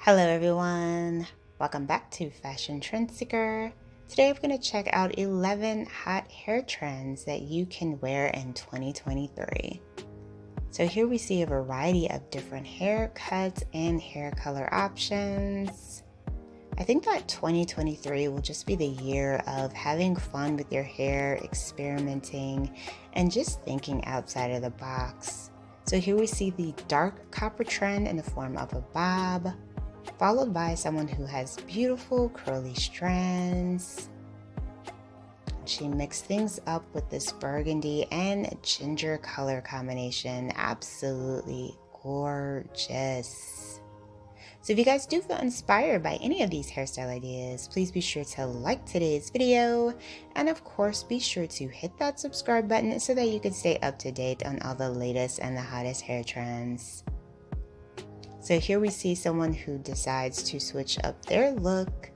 Hello everyone, welcome back to Fashion Trend Seeker. Today I'm going to check out 11 hot hair trends that you can wear in 2023. So here we see a variety of different haircuts and hair color options. I think that 2023 will just be the year of having fun with your hair, experimenting, and just thinking outside of the box. So here we see the dark copper trend in the form of a bob, followed by someone who has beautiful curly strands. She mixed things up with this burgundy and ginger color combination. Absolutely gorgeous. So if you guys do feel inspired by any of these hairstyle ideas, please be sure to like today's video, and of course be sure to hit that subscribe button so that you can stay up to date on all the latest and the hottest hair trends. So here we see someone who decides to switch up their look.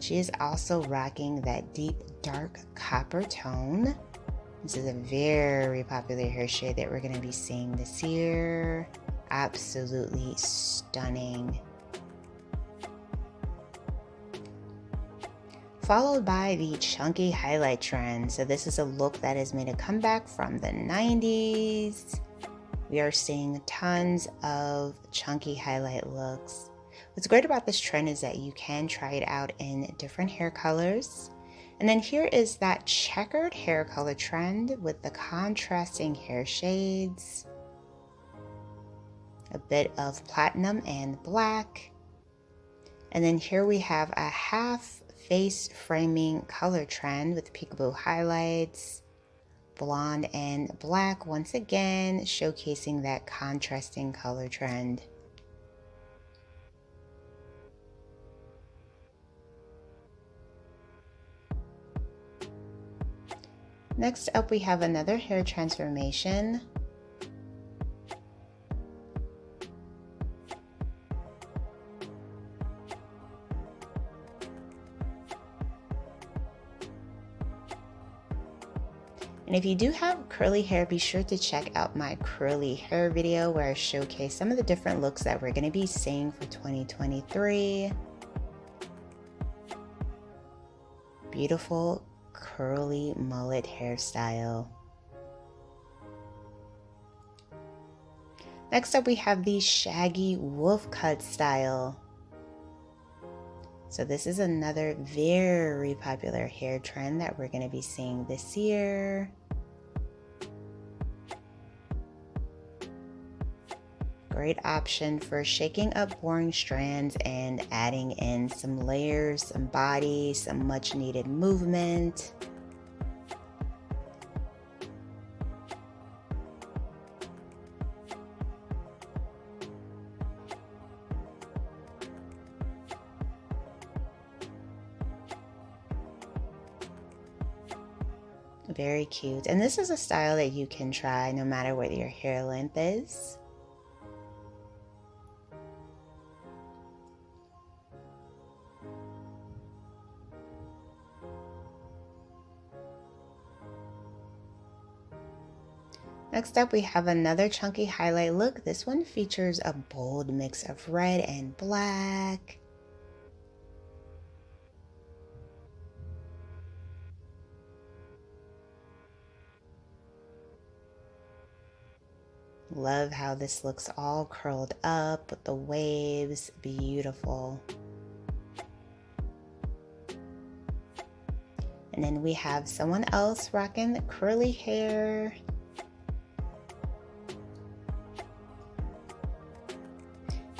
She is also rocking that deep dark copper tone. This is a very popular hair shade that we're going to be seeing this year. Absolutely stunning. Followed by the chunky highlight trend. So this is a look that has made a comeback from the 90s. We are seeing tons of chunky highlight looks. What's great about this trend is that you can try it out in different hair colors. And then here is that checkered hair color trend with the contrasting hair shades. A bit of platinum and black. And then here we have a half face framing color trend with peekaboo highlights. Blonde and black once again, showcasing that contrasting color trend. Next up we have another hair transformation. And if you do have curly hair, be sure to check out my curly hair video where I showcase some of the different looks that we're going to be seeing for 2023. Beautiful curly mullet hairstyle. Next up we have the shaggy wolf cut style. So this is another very popular hair trend that we're going to be seeing this year. Great option for shaking up boring strands and adding in some layers, some body, some much needed movement. Very cute. And this is a style that you can try no matter what your hair length is. Next up we have another chunky highlight look. This one features a bold mix of red and black. Love how this looks all curled up with the waves. Beautiful. And then we have someone else rocking curly hair.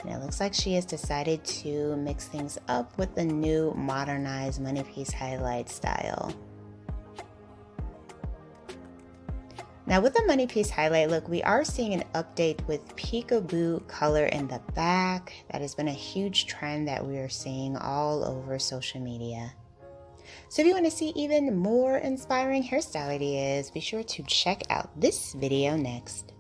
And it looks like she has decided to mix things up with the new modernized money piece highlight style. Now with the money piece highlight look, we are seeing an update with peekaboo color in the back. That has been a huge trend that we are seeing all over social media. So if you want to see even more inspiring hairstyle ideas, be sure to check out this video next.